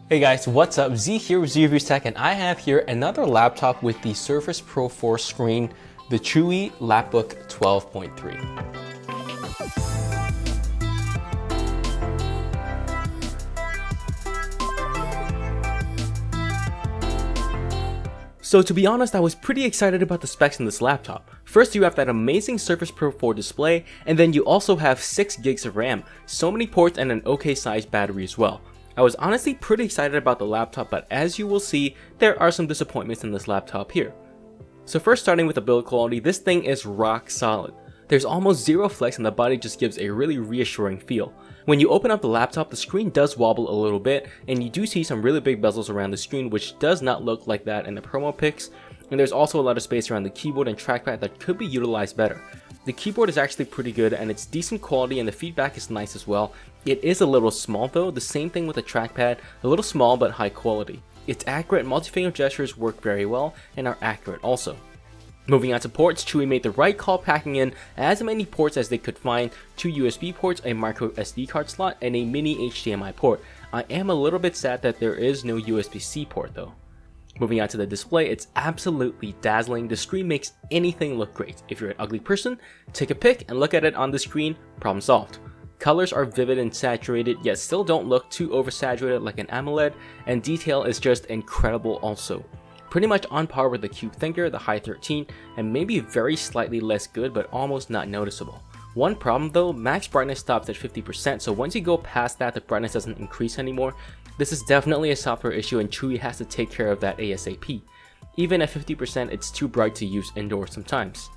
Hey guys, what's up? Z here with Z Reviews Tech, and I have here another laptop with the Surface Pro 4 screen, the Chuwi Lapbook 12.3. So to be honest, I was pretty excited about the specs in this laptop. First, you have that amazing Surface Pro 4 display, and then you also have 6 gigs of RAM, so many ports, and an okay sized battery as well. I was honestly pretty excited about the laptop, but as you will see, there are some disappointments in this laptop here. So first, starting with the build quality, this thing is rock solid. There's almost zero flex and the body just gives a really reassuring feel. When you open up the laptop, the screen does wobble a little bit, and you do see some really big bezels around the screen, which does not look like that in the promo pics. And there's also a lot of space around the keyboard and trackpad that could be utilized better. The keyboard is actually pretty good and it's decent quality, and the feedback is nice as well. It is a little small though, the same thing with the trackpad, a little small but high quality. It's accurate, multi-finger gestures work very well and are accurate also. Moving on to ports, Chuwi made the right call packing in as many ports as they could find, 2 USB ports, a micro SD card slot, and a mini HDMI port. I am a little bit sad that there is no USB-C port though. Moving on to the display, it's absolutely dazzling. The screen makes anything look great. If you're an ugly person, take a pic and look at it on the screen, problem solved. Colors are vivid and saturated, yet still don't look too oversaturated like an AMOLED, and detail is just incredible also. Pretty much on par with the Cube Thinker, the High 13, and maybe very slightly less good, but almost not noticeable. One problem though, max brightness stops at 50%, so once you go past that, the brightness doesn't increase anymore. This is definitely a software issue and Chuwi has to take care of that ASAP. Even at 50%, it's too bright to use indoors sometimes.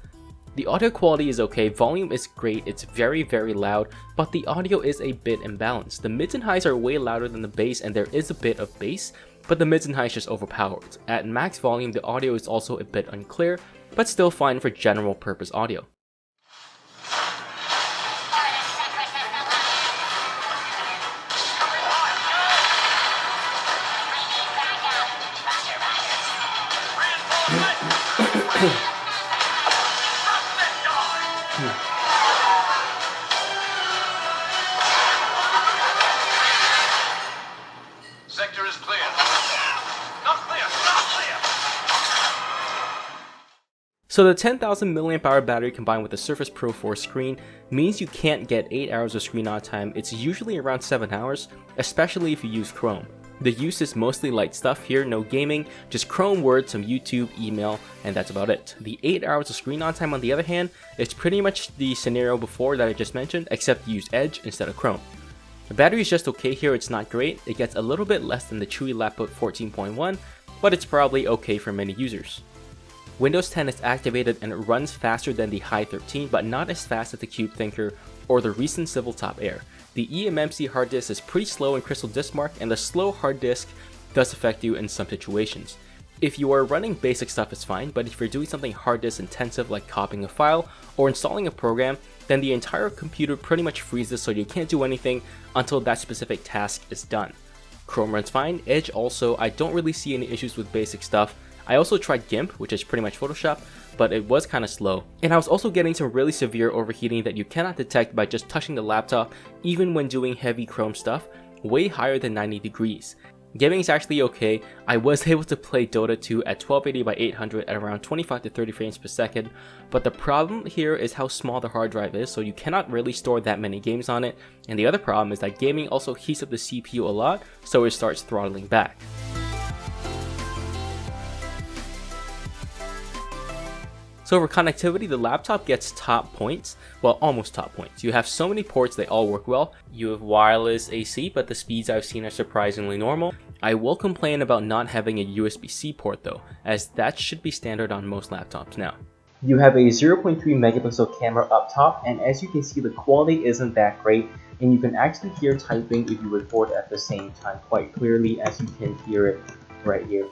The audio quality is okay, volume is great, it's very loud, but the audio is a bit imbalanced. The mids and highs are way louder than the bass and there is a bit of bass, but the mids and highs just overpowered. At max volume, the audio is also a bit unclear, but still fine for general purpose audio. Sector is clear. Not clear. Not clear. So the 10,000 mAh battery combined with the Surface Pro 4 screen means you can't get 8 hours of screen on time. It's usually around 7 hours, especially if you use Chrome. The use is mostly light stuff here, no gaming, just Chrome, Word, some YouTube, email, and that's about it. The 8 hours of screen on time on the other hand, is pretty much the scenario before that I just mentioned, except you use Edge instead of Chrome. The battery is just okay here, it's not great, it gets a little bit less than the Chuwi Lapbook 14.1, but it's probably okay for many users. Windows 10 is activated and it runs faster than the High 13, but not as fast as the Cube Thinker or the recent Civiltop Air. The eMMC hard disk is pretty slow in Crystal Disk Mark, and the slow hard disk does affect you in some situations. If you are running basic stuff, it's fine, but if you're doing something hard disk intensive like copying a file or installing a program, then the entire computer pretty much freezes, so you can't do anything until that specific task is done. Chrome runs fine, Edge also, I don't really see any issues with basic stuff. I also tried GIMP, which is pretty much Photoshop, but it was kind of slow. And I was also getting some really severe overheating that you cannot detect by just touching the laptop, even when doing heavy Chrome stuff, way higher than 90 degrees. Gaming is actually okay. I was able to play Dota 2 at 1280 by 800 at around 25 to 30 frames per second, but the problem here is how small the hard drive is, so you cannot really store that many games on it, and the other problem is that gaming also heats up the CPU a lot, so it starts throttling back. So for connectivity, the laptop gets top points, well almost top points. You have so many ports, they all work well. You have wireless AC, but the speeds I've seen are surprisingly normal. I will complain about not having a USB-C port though, as that should be standard on most laptops now. You have a 0.3 megapixel camera up top, and as you can see, the quality isn't that great, and you can actually hear typing if you record at the same time quite clearly, as you can hear it right here.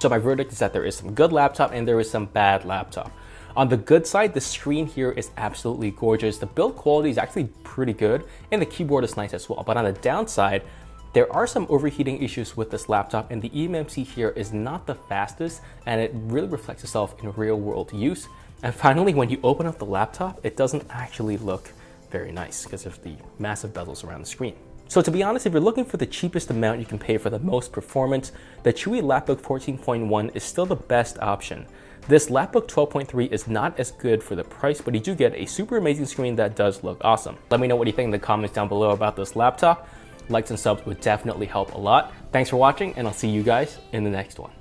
So my verdict is that there is some good laptop and there is some bad laptop. On the good side, the screen here is absolutely gorgeous. The build quality is actually pretty good and the keyboard is nice as well. But on the downside, there are some overheating issues with this laptop, and the eMMC here is not the fastest, and it really reflects itself in real world use. And finally, when you open up the laptop, it doesn't actually look very nice because of the massive bezels around the screen. So to be honest, if you're looking for the cheapest amount you can pay for the most performance, the Chuwi Lapbook 14.1 is still the best option. This Lapbook 12.3 is not as good for the price, but you do get a super amazing screen that does look awesome. Let me know what you think in the comments down below about this laptop. Likes and subs would definitely help a lot. Thanks for watching, and I'll see you guys in the next one.